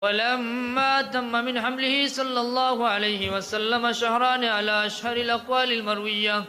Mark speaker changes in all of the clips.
Speaker 1: ولما تم من حمله صلى الله عليه وسلم شهران على أشهر الأقوال المروية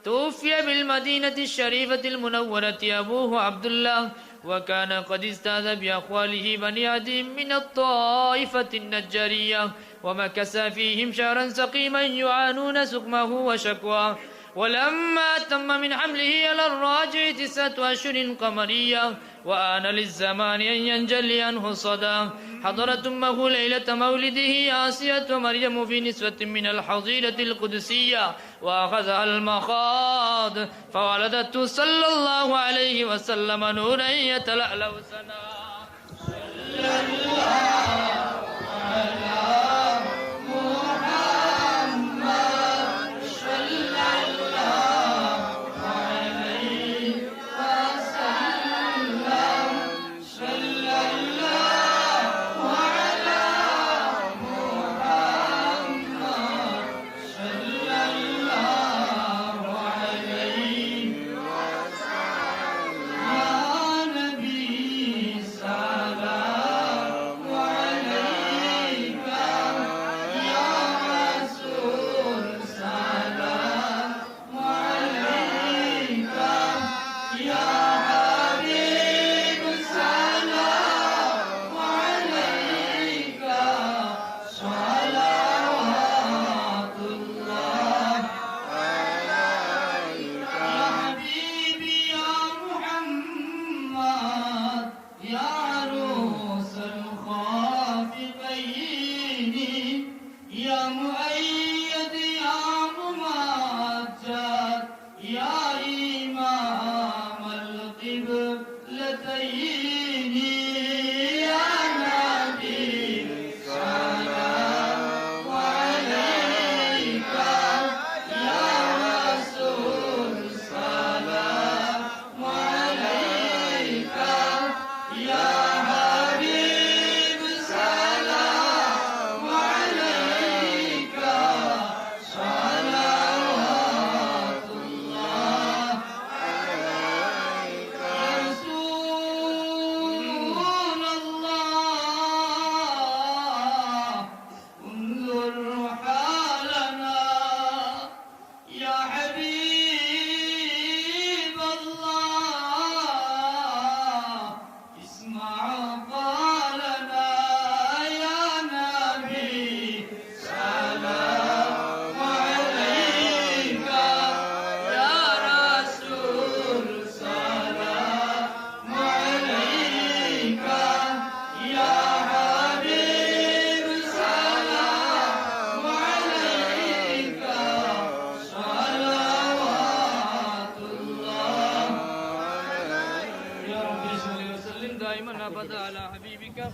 Speaker 1: توفي بالمدينة الشريفة المنورة أبوه عبد الله، وكان قد استاذ بأخواله بني عدي من الطائفة النجارية، ومكث فيهم شهرا سقيما يعانون سقمه وشكواه. ولما تم من حمله على الراجع 9 أشهر قمرية وآن للزمان أن ينجلي عنه الصدى، حضرت أمه ليلة مولده آسية مريم في نسوة من الحظيرة القدسية، وأخذها المخاض فولدته صلى الله عليه وسلم نورا يتلألأ سنا. صلى الله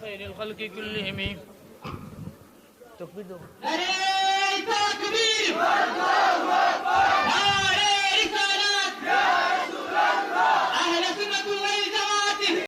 Speaker 1: على الخلق كلهم. تكبير